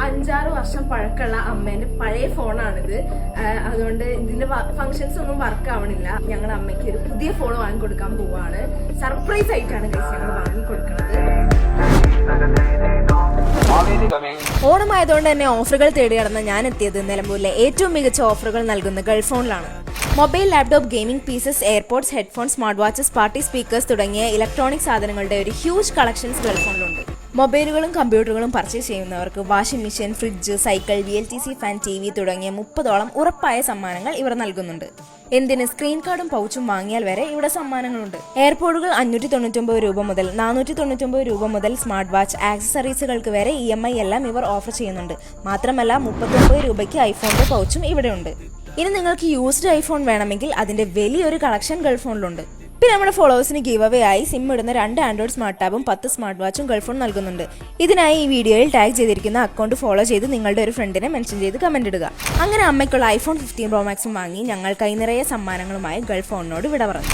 5-6 വർഷം പഴക്കമുള്ള അമ്മേന്റെ പഴയ ഫോണാണിത്. അതുകൊണ്ട് ഇതിന്റെ ഫങ്ഷൻസ് ഒന്നും വർക്ക് ആവണില്ല. ഞങ്ങളുടെ അമ്മയ്ക്ക് ഒരു പുതിയ ഫോൺ വാങ്ങിക്കൊടുക്കാൻ പോവാണ്. സർപ്രൈസ് ആയിട്ടാണ് ഗൈസ് ഞങ്ങൾ വാങ്ങിക്കൊടുക്കുന്നത്. ഓണമായതുകൊണ്ട് തന്നെ ഓഫറുകൾ തേടി കടന്ന ഞാൻ എത്തിയത് നിലമ്പൂരിലെ ഏറ്റവും മികച്ച ഓഫറുകൾ നൽകുന്ന ഗൾഫോണിലാണ്. Mobile, laptop, gaming pieces, AirPods, headphones, smart watches, party speakers തുടങ്ങിയ ഇലക്ട്രോണിക് സാധനങ്ങളുടെ ഒരു ഹ്യൂജ് കളക്ഷൻസ് ഗൾഫോണിലുണ്ട്. മൊബൈലുകളും കമ്പ്യൂട്ടറുകളും പർച്ചേസ് ചെയ്യുന്നവർക്ക് washing machine, fridge, cycle, VLTC fan, TV തുടങ്ങിയ 30ഓളം ഉറപ്പായ സമ്മാനങ്ങൾ ഇവർ നൽകുന്നുണ്ട്. എന്തിന് സ്ക്രീൻ കാർഡും പൗച്ചും വാങ്ങിയാൽ വരെ ഇവിടെ സമ്മാനങ്ങളുണ്ട്. എയർപോഡുകൾ 599 രൂപ മുതൽ 499 രൂപ മുതൽ സ്മാർട്ട് വാച്ച്, ആക്സസറീസുകൾക്ക് വരെ EMI എല്ലാം ഇവർ ഓഫർ ചെയ്യുന്നുണ്ട്. മാത്രമല്ല 39 രൂപയ്ക്ക് ഐഫോണിന്റെ പൗച്ചും ഇവിടെയുണ്ട്. ഇനി നിങ്ങൾക്ക് യൂസ്ഡ് ഐഫോൺ വേണമെങ്കിൽ അതിന്റെ വലിയൊരു കളക്ഷൻ ഗൾഫോണിലുണ്ട്. പിന്നെ നമ്മുടെ ഫോളോവേഴ്സിന് ഗീവ് അവേ ആയി സിം ഇടുന്ന 2 ആൻഡ്രോയിഡ് സ്മാർട്ട് ടാബും 10 സ്മാർട്ട് വാച്ചും ഗൾഫോൺ നൽകുന്നുണ്ട്. ഇതിനായി ഈ വീഡിയോയിൽ ടാഗ് ചെയ്തിരിക്കുന്ന അക്കൗണ്ട് ഫോളോ ചെയ്ത് നിങ്ങളുടെ ഒരു ഫ്രണ്ടിനെ മെൻഷൻ ചെയ്ത് കമന്റ് ഇടുക. അങ്ങനെ അമ്മയ്ക്കുള്ള iPhone 15 Pro Max വാങ്ങി ഞങ്ങൾ കൈനിറയെ സമ്മാനങ്ങളുമായി ഗൾഫോണിനോട് വിട പറഞ്ഞു.